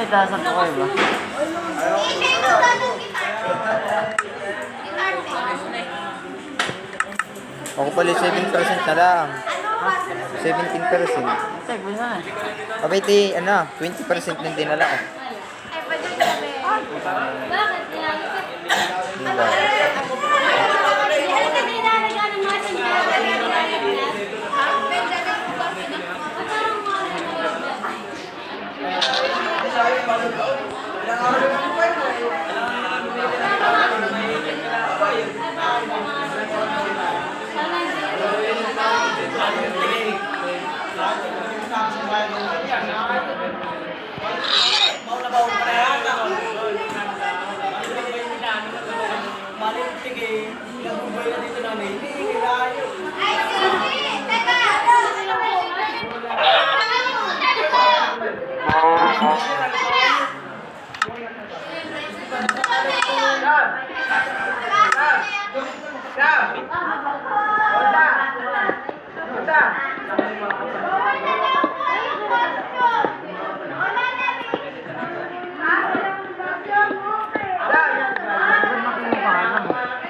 itasan ko kayo ba? Ako pala 7% na lang. 17%. Check mo na. Kapiti, 20% din dinala ko. Diba?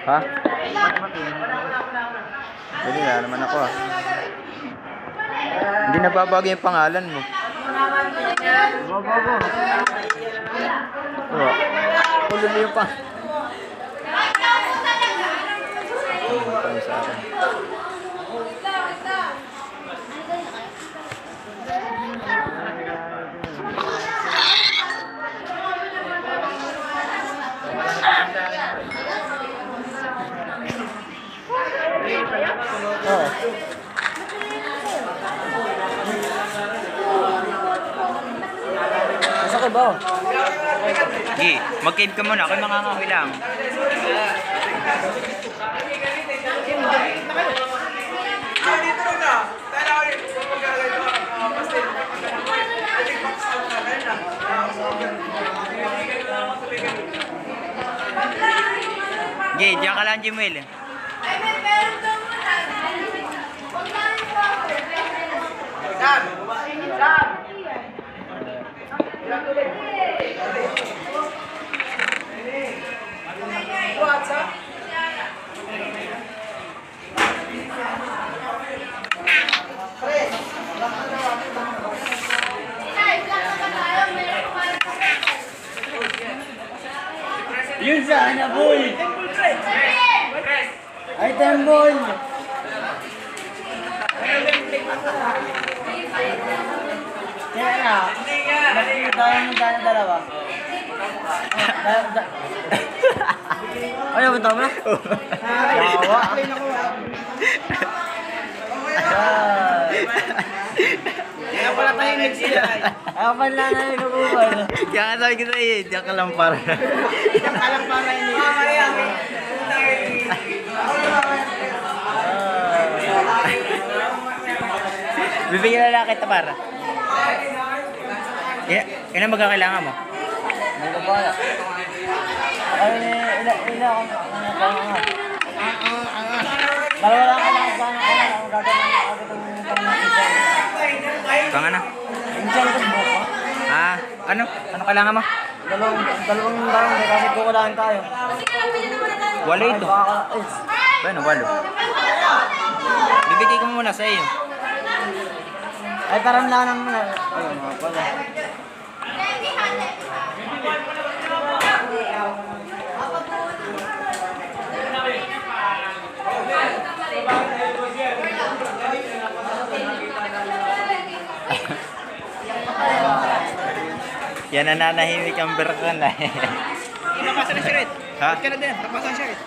Ha? Dali na naman ako ah. Hindi nababago yung pangalan mo. Bago. Kululi yung pang... Ano sa akin? Oo. Nasa ka ba? Gi, mag-cave ka muna. Ako'y mangangahoy lang. Gi, diyan ka lang, Jimuel. Yun sana, boy! Ay, tembol! Kaya na, nakikita tayo ng dalawa. Ayaw mo tama? Yawa. Kaya pala tayong nagsila. Ako pa lang na nagkakubal. Kaya nga sabi ko sa'yo, diyan ka lang para. Diyan ka lang para ini. Bibigyan na lang kita para. Yan ang magkakailangan mo. May kabala. Ay, ina akong dalawa lang kailangan sana kailangan gagawin agad ang Kang ano? Insan ko buka. Ano? Ano kailangan mo? Dalawang barang kasi kukulaan tayo. Walo ito. Bueno, walo. Bibigay ko muna sa iyo. Ay, parang lang naman. Ayun, mga pala. Yan ang nanahimik ang berkan na eh. Napasa na shirt. Ha? Ba't ka na din? Napasa na shirt.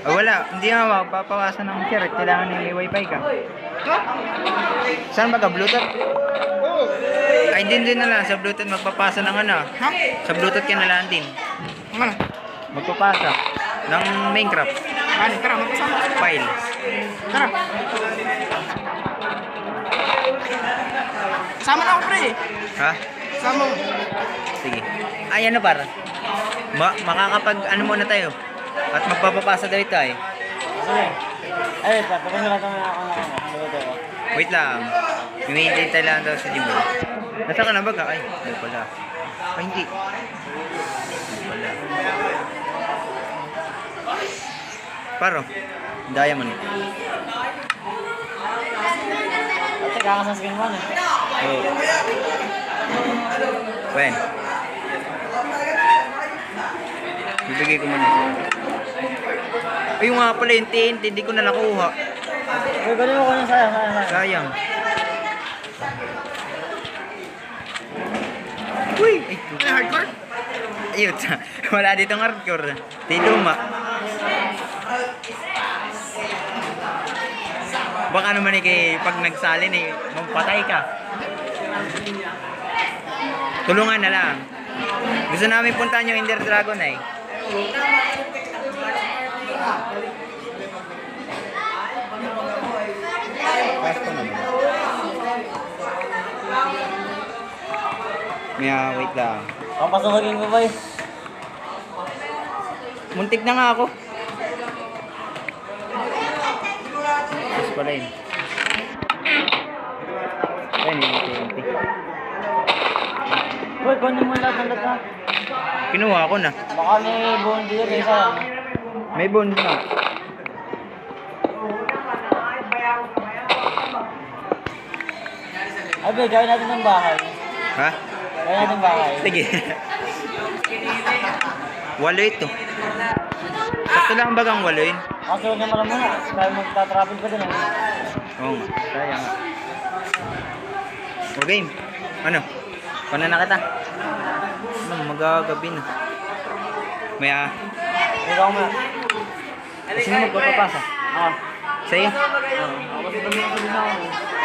Wala, hindi nga magpapawasan ng shirt. Kailangan na may wifi ka. Saan ba ka? Bluetooth? Oo. Ay, din na lang. Sa Bluetooth magpapasa ng ano. Ha? Sa Bluetooth ka na lang din. Ano? Magpapasa ng Minecraft Ano? Tara, magkasama. file. Tara. Sama na ako, pre. Ha? Sama mo. Sige. Ay, ano para? Makakapag ano muna tayo. At magpapapasa daw ito eh. Ay, papasulatan mo na ako na ako. Wait lang. May tayo lang daw sa Jimbo. Nasa ka na ba ka? Ay, hindi pala. Ay, hindi. Wala. Paro. Diamond. Ate, kakasaskin mo na. Oo. When? Bibigay ko muna. Ay, yung nga pala yung TNT, hindi ko na nakuha. Uy, galing mo ko yung sayang, sayang. Sayang. Uy! Ay, Ano, hardcore? ayun. Wala ditong hardcore. Di luma. Baka naman pag nagsalin mampatay ka. Tulungan na lang. Gusto namin puntahan yung Ender Dragon eh. Pasto naman. Wait lang. Papasugagin ko ba eh? Muntik na nga ako. Tapos pala yun. Ayun yung TNT. Uy, kunin mo lahat ng data. Kinuha ko na. Baka may buong dito eh, sayang. May bond na. Ay, be, gawin natin ng bahay. Ha? Gawin natin bahay. Sige. Walo ito. Sakto lang bagang walo yun. Kasi huwag naman lang muna. Kaya magta-traffic pa din eh. Oo nga. Kaya nga. O game. Ano? Paano na kita? Ano, magagabi na. May Ikaw muna. sino magpapapasa? Ako. Sa'yo? Ako kasi pag-iwan ko din ako.